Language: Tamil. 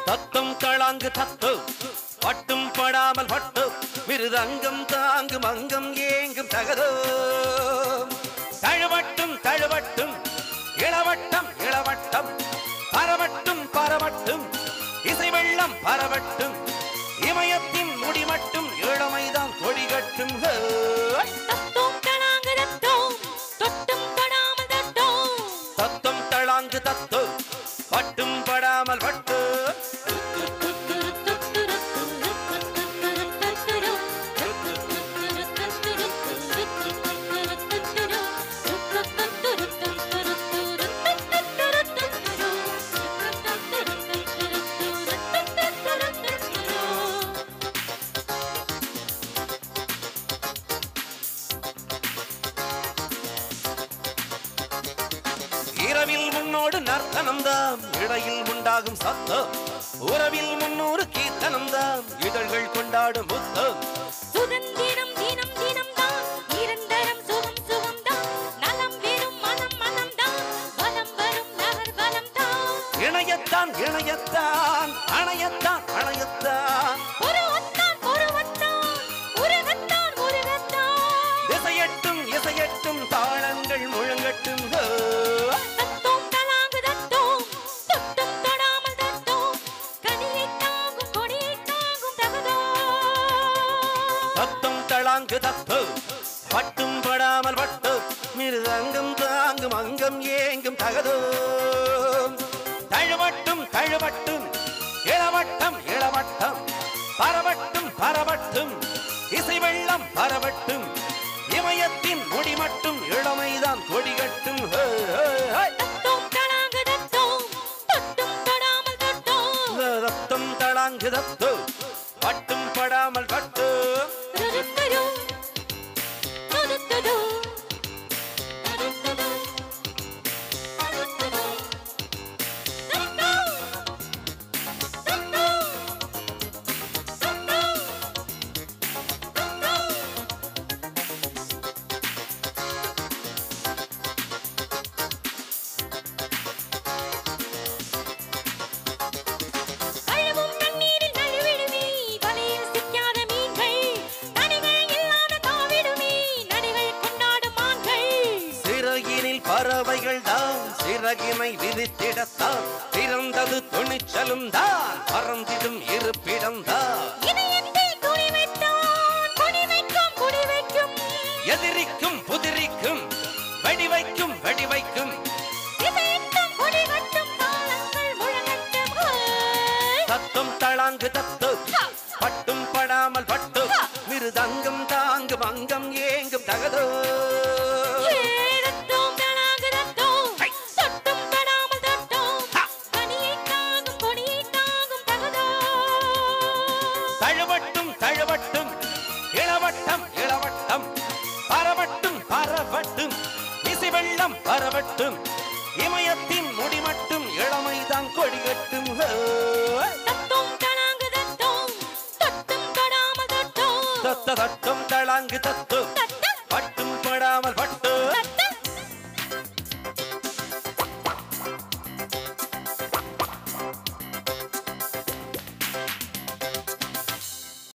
தத்தம் தளாங்கு தத்து பட்டும் படாமல் பட்டு மிருதங்கம் தாங்கும் அங்கம் ஏங்கும் தகதோ தழுவட்டும் தழுவட்டும் இளவட்டம் இளவட்டம் பரவட்டும் பரவட்டும் இசை வெள்ளம் பரவட்டும் இமயத்தின் முடிமட்டும் இளமைதான் கொடிகட்டும் தத்தம் தளாங்கு தத்து பட்டும் படாமல் பட்டு இரவில் முன்னோடு நர்த்தனம்தான் இடையில் உண்டாகும் சத்தம் உறவில் முன்னூறு கீர்த்தனம்தான் இதழ்கள் கொண்டாடும் முத்தம் சுதந்திரம் தினம் தினம் தான் நிரந்தரம் சுகம் சுகம் தான் நலம் வெறும் மனம் மனம் தான் பலம் வரும் நகர் பலம் தான் இணையத்தான் இணையத்தான் அணையத்தான் அணையத்தான் ஒருவத்தான் ஒருவத்தான் உருகத்தான் உருகத்தான் இசையட்டும் இசையட்டும் தாளங்கள் முழங்கட்டும் தளாங்கு தத்து பட்டும் படாமல் பட்டு மிருதங்கம் தாங்கும் அங்கம் ஏங்கும் தகதோ தழுவட்டும் தழுவட்டும் இளவட்டம் இளவட்டம் பரவட்டும் பரவட்டும் இசை வெள்ளம் பரவட்டும் இமயத்தின் முடிமட்டும் இளமைதான் கொடிகட்டும் தத்தம் தளாங்கு தத்து பட்டும் படாமல் பட்டு பறவைகள் தான் சிறகினை விரித்திடத்தான் பிறந்தது துணிச்சலும் தான் பறந்திடும் இருப்பிடம் தான் எதிரிக்கும் புதிரிக்கும் வெடிவைக்கும் வெடிவைக்கும் தத்தம் தளாங்கு தத்து பட்டும் படாமல் பட்டு மிருதங்கம் தாங்கும் அங்கம் ஏங்கும் தகதோ தழுவட்டும் தழுவட்டும் இளவட்டம் இளவட்டம் பரவட்டும் பரவட்டும் இசை வெள்ளம் பரவட்டும் இமயத்தின் முடிமட்டும் இளமைதான் கொடிகட்டும் தத்தம் தளாங்கு தத்து